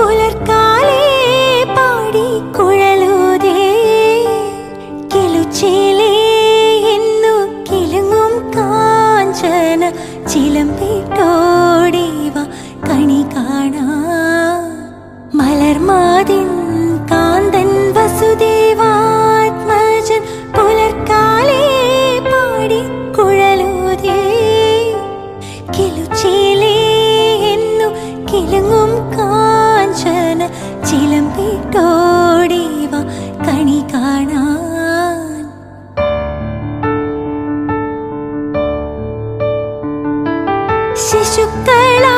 പുലർക്കാലേ പാടി കുഴലൂതേ കിലുച്ചിലേ എന്നു കിലുങ്ങും കാഞ്ചന ചിലമ്പിട്ടോടിവ കണി കാണാ മലർമാതിൻ കാന്തൻ വസുദേവാത്മജൻ പുലർക്കാലേ പാടി കുഴലൂതേ കിലുച്ചിലേ എന്നു കിലുങ്ങും കാഞ്ചന ചിലമ്പിട്ടോടിവ കണി കാണാൻ ശിശുക്കളാ